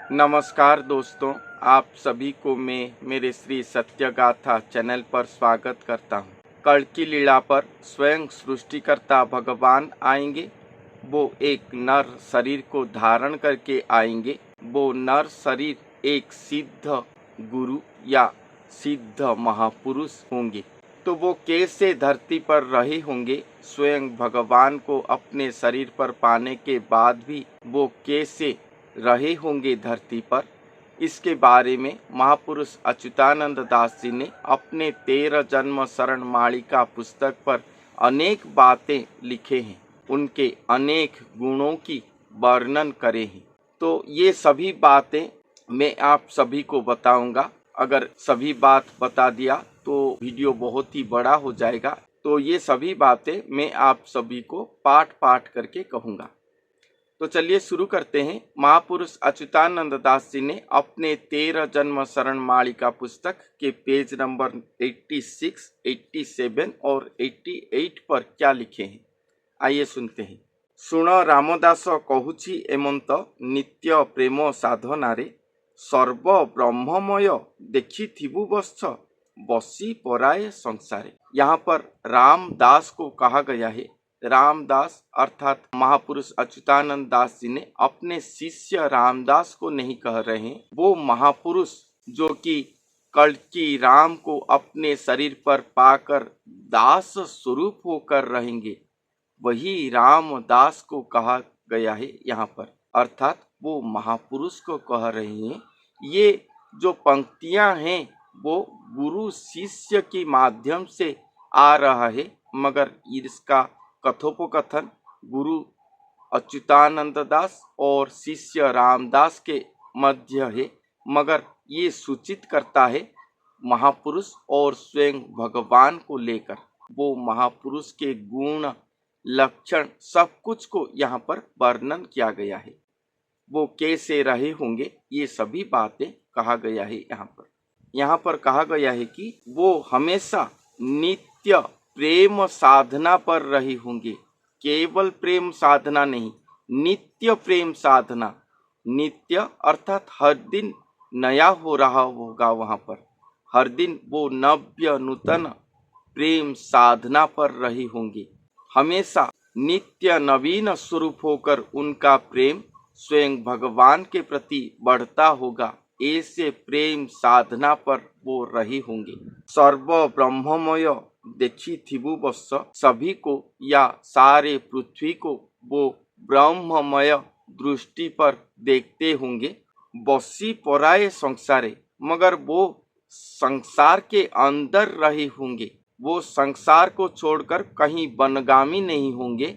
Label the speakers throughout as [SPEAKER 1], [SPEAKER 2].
[SPEAKER 1] नमस्कार दोस्तों, आप सभी को मैं मेरे श्री सत्यगाथा चैनल पर स्वागत करता हूँ। कल की लीला पर स्वयं सृष्टिकर्ता भगवान आएंगे। वो एक नर शरीर को धारण करके आएंगे। वो नर शरीर एक सिद्ध गुरु या सिद्ध महापुरुष होंगे। तो वो कैसे धरती पर रहे होंगे, स्वयं भगवान को अपने शरीर पर पाने के बाद भी वो कैसे रहे होंगे धरती पर, इसके बारे में महापुरुष अच्युतानंद दास जी ने अपने 13 जन्म शरण मालिका पुस्तक पर अनेक बातें लिखे हैं। उनके अनेक गुणों की वर्णन करे हैं। तो ये सभी बातें मैं आप सभी को बताऊंगा। अगर सभी बात बता दिया तो वीडियो बहुत ही बड़ा हो जाएगा। तो ये सभी बातें मैं आप सभी को पाठ पाठ करके कहूँगा। तो चलिए शुरू करते हैं। महापुरुष अच्युतानंद दास जी ने अपने 13 जन्म शरण मालिका पुस्तक के पेज नंबर 86, 87 और 88 पर क्या लिखे हैं, आइए सुनते हैं। सुण रामदास कहूछि एमंत नित्य प्रेम साधनारे सर्व ब्रह्ममय देखिथिबु वत्स बसी पराए संसारे। यहाँ पर रामदास को कहा गया है। रामदास अर्थात महापुरुष अच्युतानंद दास जी ने अपने शिष्य रामदास को नहीं कह रहे हैं। वो महापुरुष जो कि कल्कि राम को अपने शरीर पर पाकर दास स्वरूप होकर रहेंगे, वही रामदास को कहा गया है यहाँ पर। अर्थात वो महापुरुष को कह रहे हैं। ये जो पंक्तियां हैं वो गुरु शिष्य के माध्यम से आ रहा है, मगर इसका कथोपकथन गुरु अच्युतानंद दास और शिष्य रामदास के मध्य है। मगर ये सूचित करता है महापुरुष और स्वयं भगवान को लेकर। वो महापुरुष के गुण लक्षण सब कुछ को यहाँ पर वर्णन किया गया है। वो कैसे रहे होंगे ये सभी बातें कहा गया है। यहाँ पर कहा गया है कि वो हमेशा नित्य प्रेम साधना पर रहे होंगे। केवल प्रेम साधना नहीं, नित्य प्रेम साधना। नित्य अर्थात हर दिन नया हो रहा होगा। वहाँ पर हर दिन वो नव्य नूतन प्रेम साधना पर रहे होंगे। हमेशा नित्य नवीन स्वरूप होकर उनका प्रेम स्वयं भगवान के प्रति बढ़ता होगा। ऐसे प्रेम साधना पर वो रहे होंगे। सर्व ब्रह्ममय देखिथिबु वत्स, सभी को या सारे पृथ्वी को वो ब्रह्ममय दृष्टि पर देखते होंगे। बसी पराए संसारे, मगर वो संसार के अंदर रहे होंगे। वो संसार को छोड़कर कहीं वनगामी नहीं होंगे,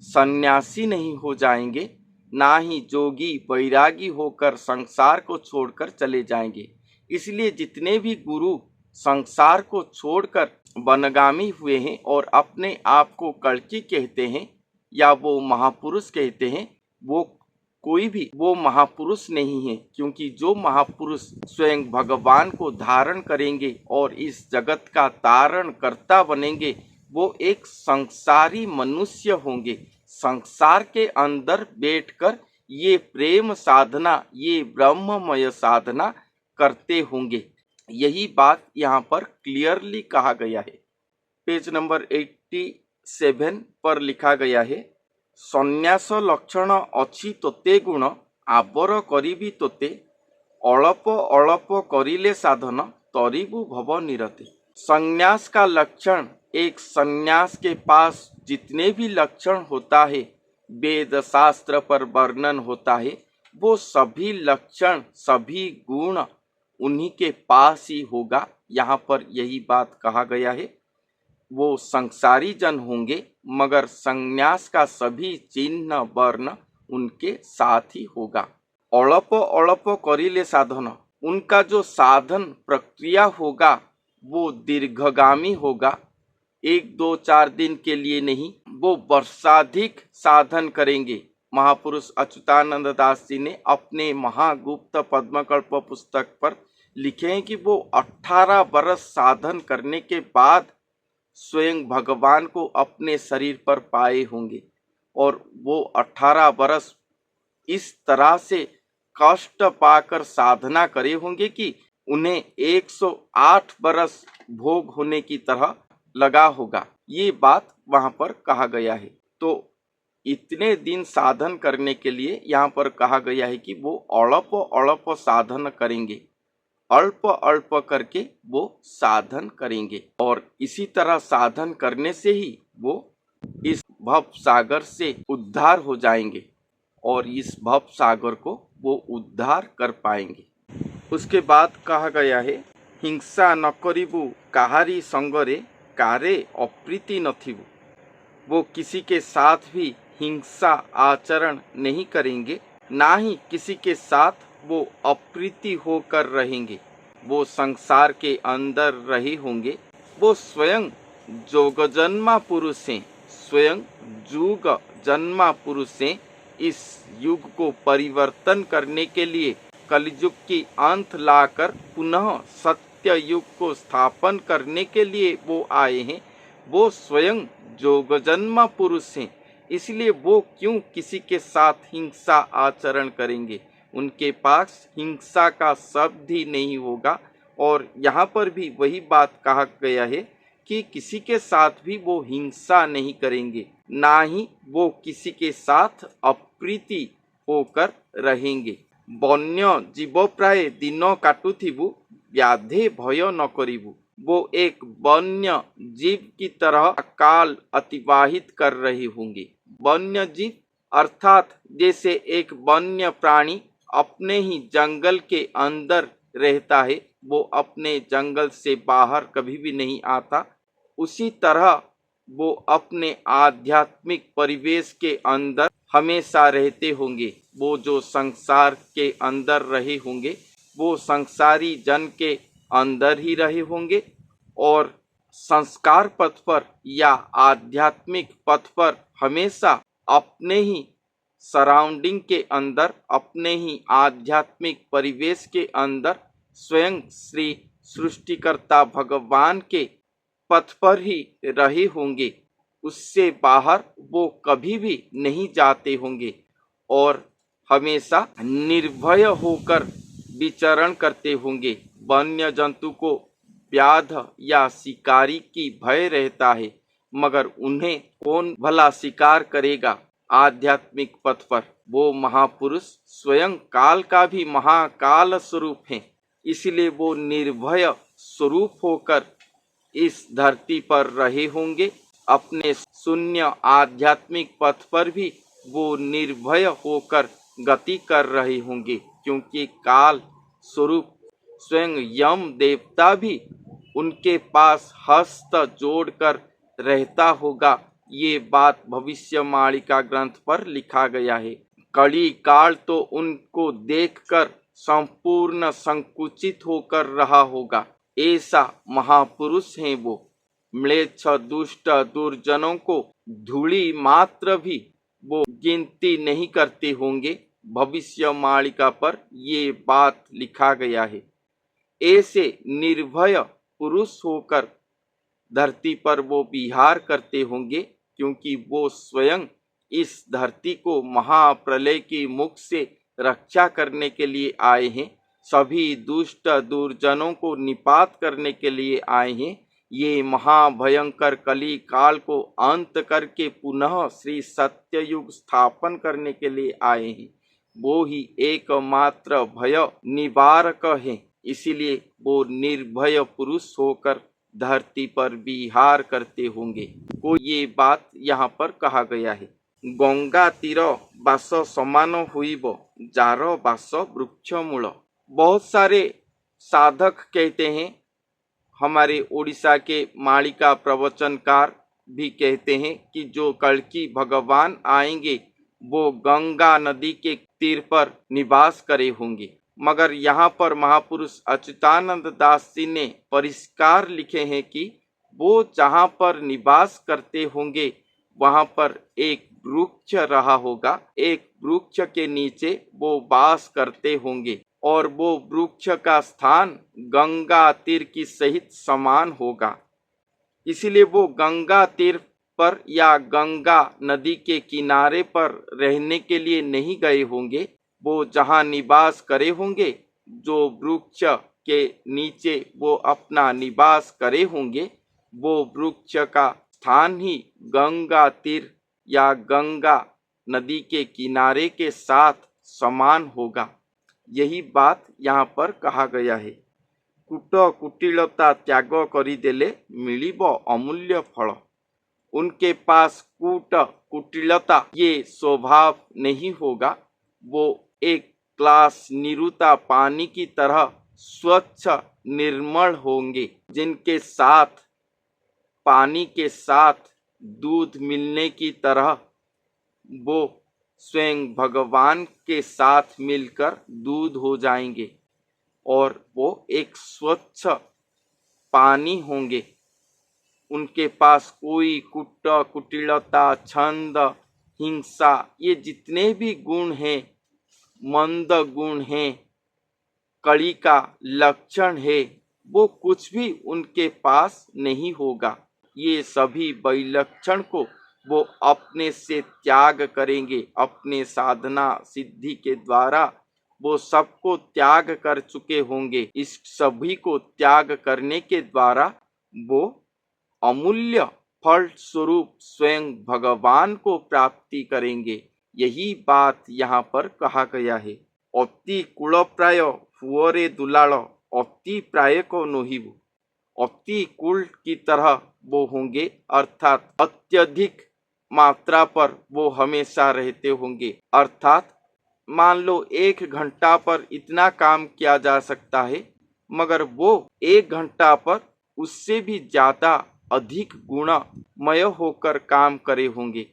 [SPEAKER 1] सन्यासी नहीं हो जाएंगे, ना ही जोगी वैरागी होकर संसार को छोड़कर चले जाएंगे। इसलिए जितने भी गुरु संसार को छोड़कर वनगामी हुए हैं और अपने आप को कल्कि कहते हैं या वो महापुरुष कहते हैं, वो कोई भी वो महापुरुष नहीं है। क्योंकि जो महापुरुष स्वयं भगवान को धारण करेंगे और इस जगत का तारण कर्ता बनेंगे, वो एक संसारी मनुष्य होंगे। संसार के अंदर बैठकर ये प्रेम साधना, ये ब्रह्ममय साधना करते होंगे। यही बात यहाँ पर क्लियरली कहा गया है। पेज नंबर 87 पर लिखा गया है, सन्यास लक्षण अछि तोते गुण आबर करिबी तोते अल्प अल्प करिले साधन तरिबु भव निरते। संन्यास का लक्षण, एक संन्यास के पास जितने भी लक्षण होता है, वेद शास्त्र पर वर्णन होता है, वो सभी लक्षण सभी गुण उन्हीं के पास ही होगा। यहाँ पर यही बात कहा गया है। वो संसारी जन होंगे, मगर संन्यास का सभी चिन्ह वर्ण उनके साथ ही होगा। अल्प अल्प करिले साधन, उनका जो साधन प्रक्रिया होगा वो दीर्घगामी होगा। 1-2-4 दिन के लिए नहीं, वो वर्षाधिक साधन करेंगे। महापुरुष अच्युतानंद दास जी ने अपने महागुप्त पद्मकल्प पुस्तक पर लिखे हैं कि वो 18 वर्ष साधन करने के बाद स्वयं भगवान को अपने शरीर पर पाए होंगे। और वो 18 वर्ष इस तरह से कष्ट पाकर साधना करे होंगे कि उन्हें 108 बरस भोग होने की तरह लगा होगा। ये बात वहां पर कहा गया है। तो इतने दिन साधन करने के लिए यहाँ पर कहा गया है कि वो अल्प अल्प साधन करेंगे, अल्प अल्प करके वो साधन करेंगे और इसी तरह साधन करने से ही वो इस भव सागर से उद्धार हो जाएंगे और इस भव सागर को वो उद्धार कर पाएंगे। उसके बाद कहा गया है, हिंसा न करिबु काहारी संगरे कारे अप्रीति नथिबु। वो किसी के साथ भी हिंसा आचरण नहीं करेंगे, ना ही किसी के साथ वो अप्रीति होकर रहेंगे। वो संसार के अंदर रहे होंगे। वो स्वयं जोगजन्मा पुरुष हैं, स्वयं जुग जन्मा पुरुष हैं। इस युग को परिवर्तन करने के लिए, कलयुग की अंत लाकर पुनः सत्य युग को स्थापन करने के लिए वो आए हैं। वो स्वयं जोगजन्मा पुरुष हैं, इसलिए वो क्यों किसी के साथ हिंसा आचरण करेंगे। उनके पास हिंसा का शब्द ही नहीं होगा। और यहाँ पर भी वही बात कहा गया है कि किसी के साथ भी वो हिंसा नहीं करेंगे, ना ही वो किसी के साथ अप्रीति होकर रहेंगे। वन्य जीव प्राय दिन काटुथिबु व्याधे भय न करिबु। वो एक वन्य जीव की तरह काल अतिवाहित कर रहे होंगे। वन्य जीव अर्थात जैसे एक वन्य प्राणी अपने ही जंगल के अंदर रहता है, वो अपने जंगल से बाहर कभी भी नहीं आता, उसी तरह वो अपने आध्यात्मिक परिवेश के अंदर हमेशा रहते होंगे। वो जो संसार के अंदर रहे होंगे, वो संसारी जन के अंदर ही रहे होंगे और संस्कार पथ पर या आध्यात्मिक पथ पर हमेशा अपने ही सराउंडिंग के अंदर, अपने ही आध्यात्मिक परिवेश के अंदर स्वयं श्री सृष्टिकर्ता भगवान के पथ पर ही रहे होंगे। उससे बाहर वो कभी भी नहीं जाते होंगे और हमेशा निर्भय होकर विचरण करते होंगे। वन्य जंतु को व्याध या शिकारी की भय रहता है, मगर उन्हें कौन भला शिकार करेगा। आध्यात्मिक पथ पर वो महापुरुष स्वयं काल का भी महाकाल स्वरूप हैं, इसलिए वो निर्भय स्वरूप होकर इस धरती पर रहे होंगे। अपने शून्य आध्यात्मिक पथ पर भी वो निर्भय होकर गति कर रहे होंगे, क्योंकि काल स्वरूप स्वयं यम देवता भी उनके पास हस्त जोड़कर रहता होगा। ये बात भविष्यवाणी ग्रंथ पर लिखा गया है। कली काल तो उनको देखकर संपूर्ण संकुचित होकर रहा होगा। ऐसा महापुरुष हैं वो। म्लेच्छ दुष्ट दुर्जनों को धूली मात्र भी वो गिनती नहीं करते होंगे। भविष्यवाणी पर ये बात लिखा गया है। ऐसे निर्भय पुरुष होकर धरती पर वो विहार करते होंगे, क्योंकि वो स्वयं इस धरती को महाप्रलय की मुख से रक्षा करने के लिए आए हैं। सभी दुष्ट दुर्जनों को निपात करने के लिए आए हैं। ये महाभयंकर कली काल को अंत करके पुनः श्री सत्य युग स्थापन करने के लिए आए हैं। वो ही एकमात्र भय निवारक है, इसीलिए वो निर्भय पुरुष होकर धरती पर विहार करते होंगे। को ये बात यहाँ पर कहा गया है। गंगा तीर बास समान हुईब जार बास वृक्ष मूल। बहुत सारे साधक कहते हैं, हमारे उड़ीसा के मालिका प्रवचनकार भी कहते हैं कि जो कल्कि भगवान आएंगे वो गंगा नदी के तीर पर निवास करे होंगे। मगर यहाँ पर महापुरुष अच्युतानंद दास जी ने परिष्कार लिखे हैं कि वो जहाँ पर निवास करते होंगे वहाँ पर एक वृक्ष रहा होगा। एक वृक्ष के नीचे वो वास करते होंगे और वो वृक्ष का स्थान गंगा तीर की सहित समान होगा। इसीलिए वो गंगा तीर पर या गंगा नदी के किनारे पर रहने के लिए नहीं गए होंगे, वो जहाँ निवास करे होंगे, जो वृक्ष के नीचे वो अपना निवास करे होंगे, वो वृक्ष का स्थान ही गंगा तीर या गंगा नदी के किनारे के साथ समान होगा। यही बात यहाँ पर कहा गया है। कूट कुटिलता त्याग करिदेले मिलिब अमूल्य फल। उनके पास कूट कुटिलता ये स्वभाव नहीं होगा। वो एक ग्लास निरुता पानी की तरह स्वच्छ निर्मल होंगे, जिनके साथ पानी के साथ दूध मिलने की तरह वो स्वयं भगवान के साथ मिलकर दूध हो जाएंगे और वो एक स्वच्छ पानी होंगे। उनके पास कोई कुट कुटिलता, छंद, हिंसा ये जितने भी गुण हैं, मंद गुण हैं, कली का लक्षण है, वो कुछ भी उनके पास नहीं होगा। ये सभी वैलक्षण को वो अपने से त्याग करेंगे। अपने साधना सिद्धि के द्वारा वो सबको त्याग कर चुके होंगे। इस सभी को त्याग करने के द्वारा वो अमूल्य फल स्वरूप स्वयं भगवान को प्राप्ति करेंगे। यही बात यहाँ पर कहा गया है। अति कुलप्राय हुअरे दुलाल, अति प्राय को नोहिबु। अति कुल की तरह वो होंगे, अर्थात अत्यधिक मात्रा पर वो हमेशा रहते होंगे। अर्थात मान लो 1 घंटा पर इतना काम किया जा सकता है, मगर वो 1 घंटा पर उससे भी ज्यादा अधिक गुणमय होकर काम करे होंगे।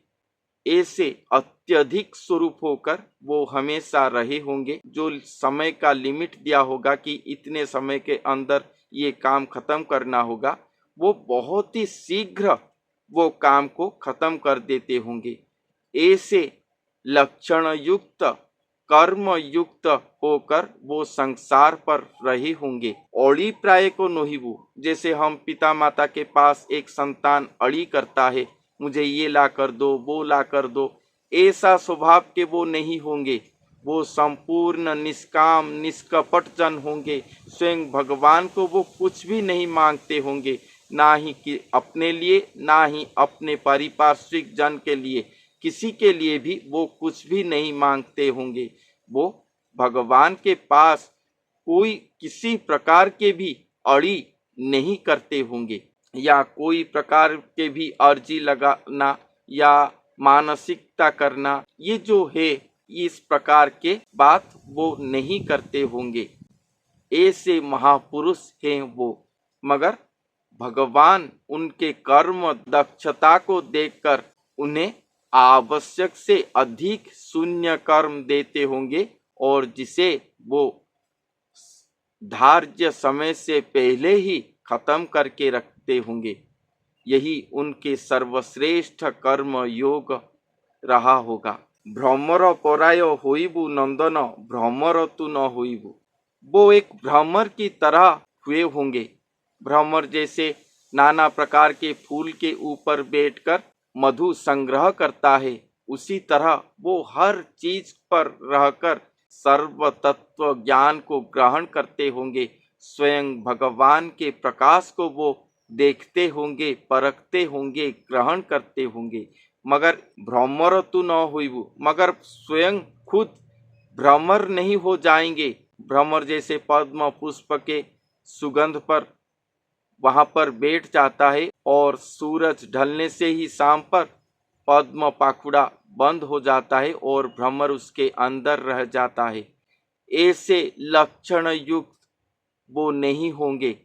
[SPEAKER 1] ऐसे अत्यधिक स्वरूप होकर वो हमेशा रहे होंगे। जो समय का लिमिट दिया होगा कि इतने समय के अंदर ये काम खत्म करना होगा, वो बहुत ही शीघ्र वो काम को खत्म कर देते होंगे। ऐसे लक्षण युक्त, कर्म युक्त होकर वो संसार पर रहे होंगे। अड़ी प्राय को नोहिबु, जैसे हम पिता माता के पास एक संतान अड़ी करता है, मुझे ये ला कर दो, वो ला कर दो, ऐसा स्वभाव के वो नहीं होंगे। वो संपूर्ण निष्काम निष्कपट जन होंगे। स्वयं भगवान को वो कुछ भी नहीं मांगते होंगे, ना ही कि अपने लिए, ना ही अपने पारिपार्श्विक जन के लिए, किसी के लिए भी वो कुछ भी नहीं मांगते होंगे। वो भगवान के पास कोई किसी प्रकार के भी अड़ी नहीं करते होंगे, या कोई प्रकार के भी अर्जी लगाना या मानसिकता करना, ये जो है इस प्रकार के बात वो नहीं करते होंगे। ऐसे महापुरुष हैं वो। मगर भगवान उनके कर्म दक्षता को देखकर उन्हें आवश्यक से अधिक शून्य कर्म देते होंगे, और जिसे वो धार्य समय से पहले ही खत्म करके रखते होंगे। यही उनके सर्वश्रेष्ठ कर्म योग रहा होगा। भ्रमर पराय होइबु नंदन, भ्रमर तू न होइबु। वो एक भ्रमर की तरह हुए होंगे। भ्रमर जैसे नाना प्रकार के फूल के ऊपर बैठकर मधु संग्रह करता है, उसी तरह वो हर चीज पर रहकर सर्व तत्व ज्ञान को ग्रहण करते होंगे। स्वयं भगवान के प्रकाश को वो देखते होंगे, परखते होंगे, ग्रहण करते होंगे। मगर भ्रमर तू न होइबु, मगर स्वयं खुद भ्रमर नहीं हो जाएंगे। भ्रमर जैसे पद्म पुष्प के सुगंध पर वहां पर बैठ जाता है, और सूरज ढलने से ही शाम पर पद्म पाखुड़ा बंद हो जाता है और भ्रमर उसके अंदर रह जाता है। ऐसे लक्षण युक्त वो नहीं होंगे।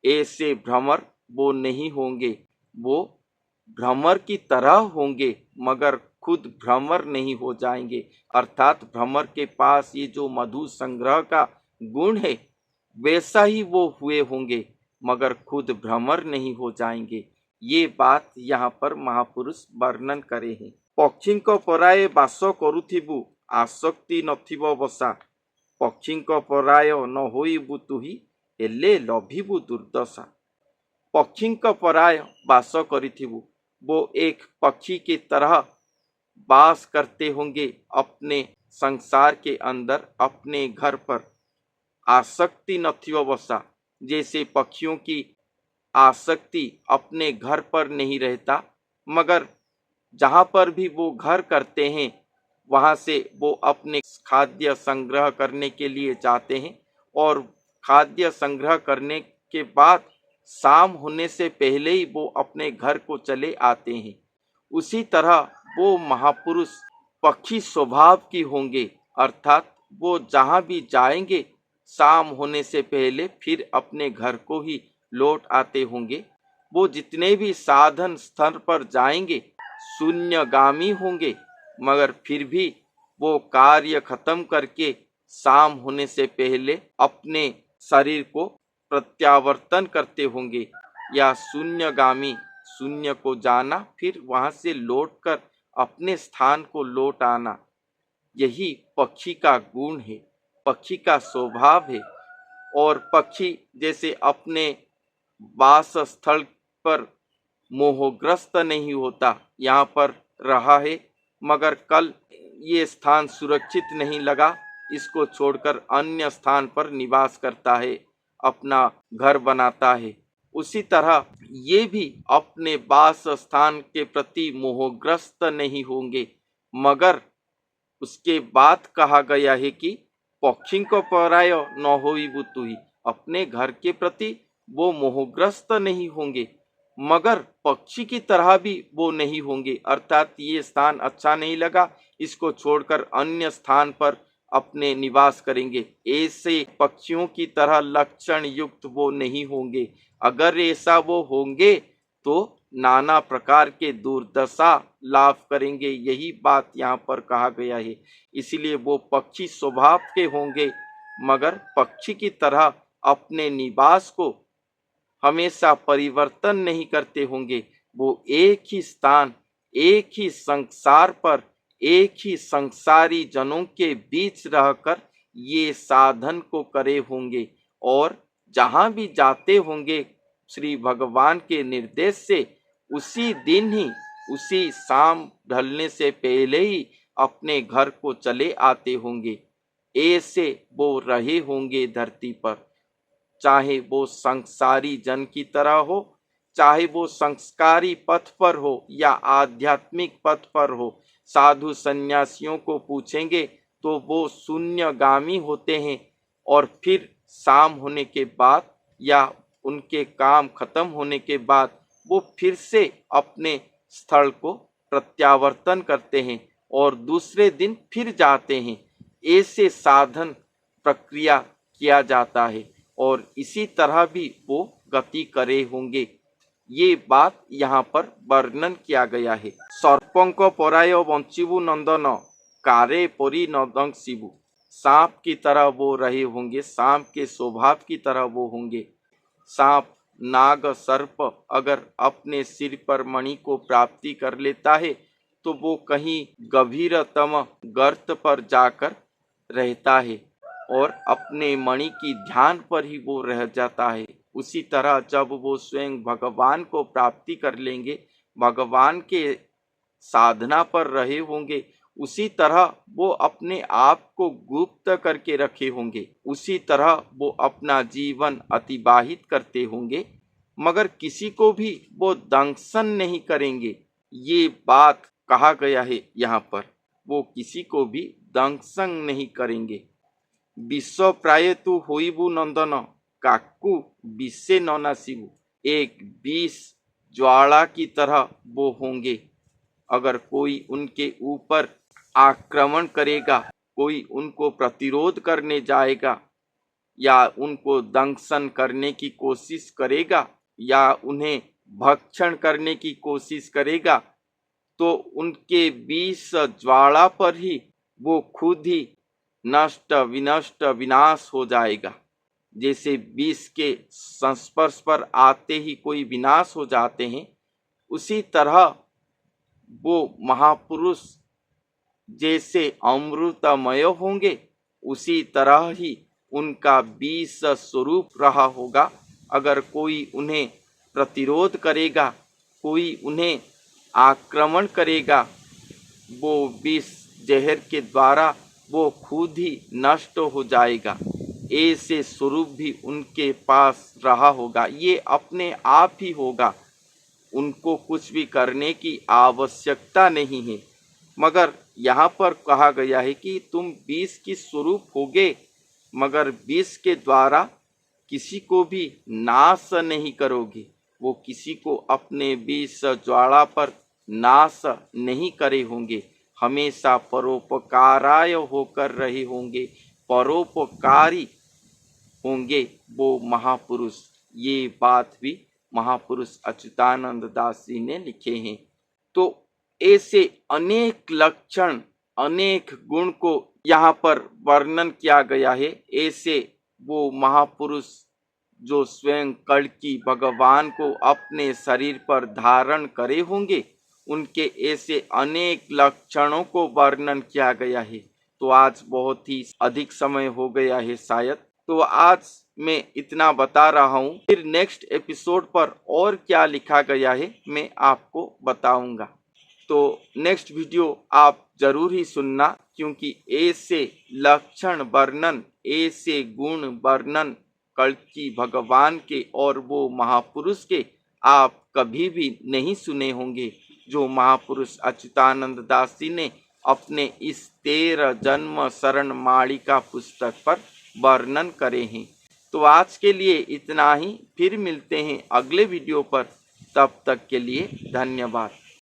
[SPEAKER 1] ऐसे भ्रमर वो नहीं होंगे। वो भ्रमर की तरह होंगे, मगर खुद भ्रमर नहीं हो जाएंगे। अर्थात भ्रमर के पास ये जो मधु संग्रह का गुण है, वैसा ही वो हुए होंगे, मगर खुद भ्रमर नहीं हो जाएंगे। ये बात यहाँ पर महापुरुष वर्णन करे हैं। पक्षींक पराये बास करुथिबु, आसक्ति नथिब बसा। पक्षींक पराय न होइबु तुही, हेले लभिबु दुर्दशा। पक्षींक पराय बास करिथिबु, वो एक पक्षी की तरह वास करते होंगे अपने संसार के अंदर अपने घर पर आसक्ति नथियो बसा। जैसे पक्षियों की आसक्ति अपने घर पर नहीं रहता, मगर जहाँ पर भी वो घर करते हैं वहाँ से वो अपने खाद्य संग्रह करने के लिए जाते हैं, और खाद्य संग्रह करने के बाद शाम होने से पहले ही वो अपने घर को चले आते हैं। उसी तरह वो महापुरुष पक्षी स्वभाव की होंगे, अर्थात वो जहाँ भी जाएंगे शाम होने से पहले फिर अपने घर को ही लौट आते होंगे। वो जितने भी साधन स्थल पर जाएंगे शून्यगामी होंगे, मगर फिर भी वो कार्य खत्म करके शाम होने से पहले अपने शरीर को प्रत्यावर्तन करते होंगे। या शून्यगामी, शून्य को जाना फिर वहां से लौटकर अपने स्थान को लौट आना, यही पक्षी का गुण है, पक्षी का स्वभाव है। और पक्षी जैसे अपने वास स्थल पर मोहग्रस्त नहीं होता, यहाँ पर रहा है मगर कल ये स्थान सुरक्षित नहीं लगा, इसको छोड़कर अन्य स्थान पर निवास करता है, अपना घर बनाता है। उसी तरह ये भी अपने वास स्थान के प्रति मोहग्रस्त नहीं होंगे, मगर उसके बाद कहा गया है कि पक्षी को पराय न होई बुतुही, अपने घर के प्रति वो मोहग्रस्त नहीं होंगे, मगर पक्षी की तरह भी वो नहीं होंगे, अर्थात ये स्थान अच्छा नहीं लगा, इसको छोड़कर अन्य स्थान पर अपने निवास करेंगे। ऐसे पक्षियों की तरह लक्षण युक्त वो नहीं होंगे। अगर ऐसा वो होंगे तो नाना प्रकार के दुर्दशा लाभ करेंगे, यही बात यहाँ पर कहा गया है। इसलिए वो पक्षी स्वभाव के होंगे, मगर पक्षी की तरह अपने निवास को हमेशा परिवर्तन नहीं करते होंगे। वो एक ही स्थान, एक ही संसार पर, एक ही संसारी जनों के बीच रहकर ये साधन को करे होंगे, और जहाँ भी जाते होंगे श्री भगवान के निर्देश से उसी दिन ही, उसी शाम ढलने से पहले ही अपने घर को चले आते होंगे। ऐसे वो रहे होंगे धरती पर, चाहे वो संसारी जन की तरह हो, चाहे वो संस्कारी पथ पर हो या आध्यात्मिक पथ पर हो। साधु सन्यासियों को पूछेंगे तो वो शून्यगामी होते हैं, और फिर शाम होने के बाद या उनके काम खत्म होने के बाद वो फिर से अपने स्थल को प्रत्यावर्तन करते हैं और दूसरे दिन फिर जाते हैं। ऐसे साधन प्रक्रिया किया जाता है, और इसी तरह भी वो गति करे होंगे। ये बात यहाँ पर वर्णन किया गया है। सर्पंक पराय बंचिबु नंदन, कारे परी नदंसिबु। सांप की तरह वो रहे होंगे, सांप के स्वभाव की तरह वो होंगे। सांप, नाग, सर्प अगर अपने सिर पर मणि को प्राप्ति कर लेता है तो वो कहीं गभीरतम गर्त पर जाकर रहता है और अपने मणि की ध्यान पर ही वो रह जाता है। उसी तरह जब वो स्वयं भगवान को प्राप्ति कर लेंगे, भगवान के साधना पर रहे होंगे, उसी तरह वो अपने आप को गुप्त करके रखे होंगे, उसी तरह वो अपना जीवन अतिबाहित करते होंगे, मगर किसी को भी वो दंशन नहीं करेंगे। ये बात कहा गया है यहाँ पर, वो किसी को भी दंशन नहीं करेंगे। विश्व प्राय तु होइबु नंदन, काकू विषे न नासिबु। एक विष ज्वाला की तरह वो होंगे। अगर कोई उनके ऊपर आक्रमण करेगा, कोई उनको प्रतिरोध करने जाएगा या उनको दंशन करने की कोशिश करेगा या उन्हें भक्षण करने की कोशिश करेगा, तो उनके विष ज्वाला पर ही वो खुद ही नष्ट विनष्ट विनाश हो जाएगा। जैसे विष के संस्पर्श पर आते ही कोई विनाश हो जाते हैं, उसी तरह वो महापुरुष जैसे अमृतमय होंगे, उसी तरह ही उनका विष स्वरूप रहा होगा। अगर कोई उन्हें प्रतिरोध करेगा, कोई उन्हें आक्रमण करेगा, वो विष जहर के द्वारा वो खुद ही नष्ट हो जाएगा। ऐसे स्वरूप भी उनके पास रहा होगा, ये अपने आप ही होगा, उनको कुछ भी करने की आवश्यकता नहीं है। मगर यहाँ पर कहा गया है कि तुम विष की स्वरूप होगे, मगर विष के द्वारा किसी को भी नाश नहीं करोगे। वो किसी को अपने विष ज्वाला पर नाश नहीं करे होंगे, हमेशा परोपकाराय होकर रहे होंगे, परोपकारी होंगे वो महापुरुष। ये बात भी महापुरुष अच्युतानंद दास जी ने लिखे हैं। तो ऐसे अनेक लक्षण, अनेक गुण को यहाँ पर वर्णन किया गया है। ऐसे वो महापुरुष जो स्वयं कल्कि भगवान को अपने शरीर पर धारण करे होंगे, उनके ऐसे अनेक लक्षणों को वर्णन किया गया है। तो आज बहुत ही अधिक समय हो गया है शायद, तो आज मैं इतना बता रहा हूँ। फिर नेक्स्ट एपिसोड पर और क्या लिखा गया है मैं आपको बताऊंगा। तो नेक्स्ट वीडियो आप जरूर ही सुनना, क्योंकि ऐसे लक्षण वर्णन, ऐसे गुण वर्णन कल्कि भगवान के और वो महापुरुष के आप कभी भी नहीं सुने होंगे, जो महापुरुष अच्युतानंद दास जी ने अपने इस 13 जन्म शरण मालिका पुस्तक पर वर्णन करे हैं। तो आज के लिए इतना ही, फिर मिलते हैं अगले वीडियो पर। तब तक के लिए धन्यवाद।